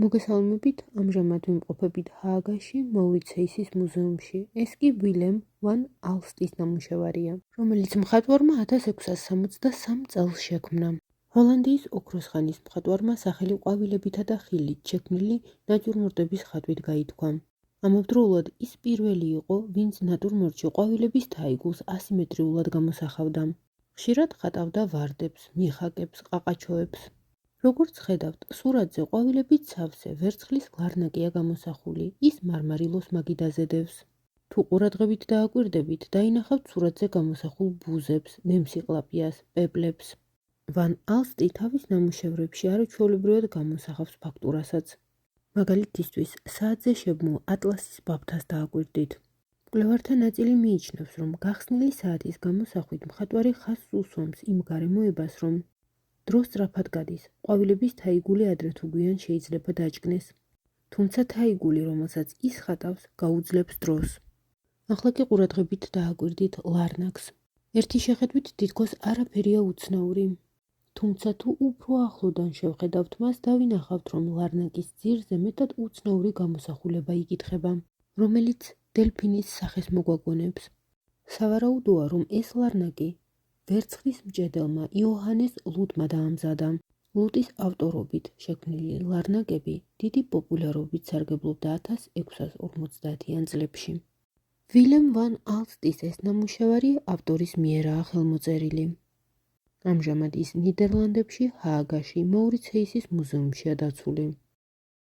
მოგესალმებით, ამჟამად ვიმყოფებით ჰააგაში, მოვრიცეისის მუზეუმში. ეს კი ვილემ ვან ალსტის ნამუშევარია, რომელიც მხატვარმა 1663 წელს შექმნა. ჰოლანდიის ოქროს ხანის მხატვარმა სახელი ყვავილებითა და ხილით შექმნილი ნატურმორტების ხატვით გაითქვა. ამავდროულად ის პირველი იყო, ვინც ნატურმორტში ყვავილების თაიგულს ასიმეტრიულად გამოსახავდა. ხშირად ხატავდა ვარდებს, მიხაკებს, ყაყაჩოებს. როგორც ხედავთ, სურათზე ყვავილების ცავზე ვერცხლის ლარნაკია გამოსახული, ის მარმარილოს მაგიდაზე დევს. თუ ყურადღებით დააკვირდებით, დაინახავთ სურათზე გამოსახულ ბუზებს, ნემსიყლაპიას, პეპლებს. ვან ალსტი თავის ნამუშევრებში არაჩვეულებრივად გამოსახავს ფაქტურასაც. მაგალითისთვის, საათზე შებმულ ატლასის ბაბთას დააკვირდით. მკვლევართა ნაწილი მიიჩნევს, რომ გახსნილი საათის გამოსახვით მხატვარი ხაზს უსვამს იმ გარემოებას, რომ დრო სწრაფად გადის, ყვავილების თაიგული ადრე თუ გვიან შეიძლება დაჭკნეს. თუმცა თაიგული, რომელსაც ის ხატავს, გაუძლებს დროს. ახლა კი ყურადღებით დააკვირდით ლარნაკს. ერთი შეხედვით თითქოს არაფერია უცნაური. თუმცა თუ უფრო ახლოდან შევხედავთ მას, დავინახავთ, რომ ლარნაკის ძირზე მეტად უცნაური გამოსახულება იკითხება, რომელიც დელფინის სახეს მოგვაგონებს. სავარაუდოა, რომ ეს ლარნაკი ვერცხლის მჭედელმა იოჰანეს ლუტმა დაამზადა. ლუტის ავტორობით შექმნილი ლარნაკები დიდი პოპულარობით სარგებლობდა 1650-იან წლებში. ვილემ ვან ალსტის ეს ნამუშევარი ავტორის მიერაა ხელმოწერილი. ამჟამად ის ნიდერლანდებში, ჰააგაში, მოვრიცეისის მუზეუმშია დაცული.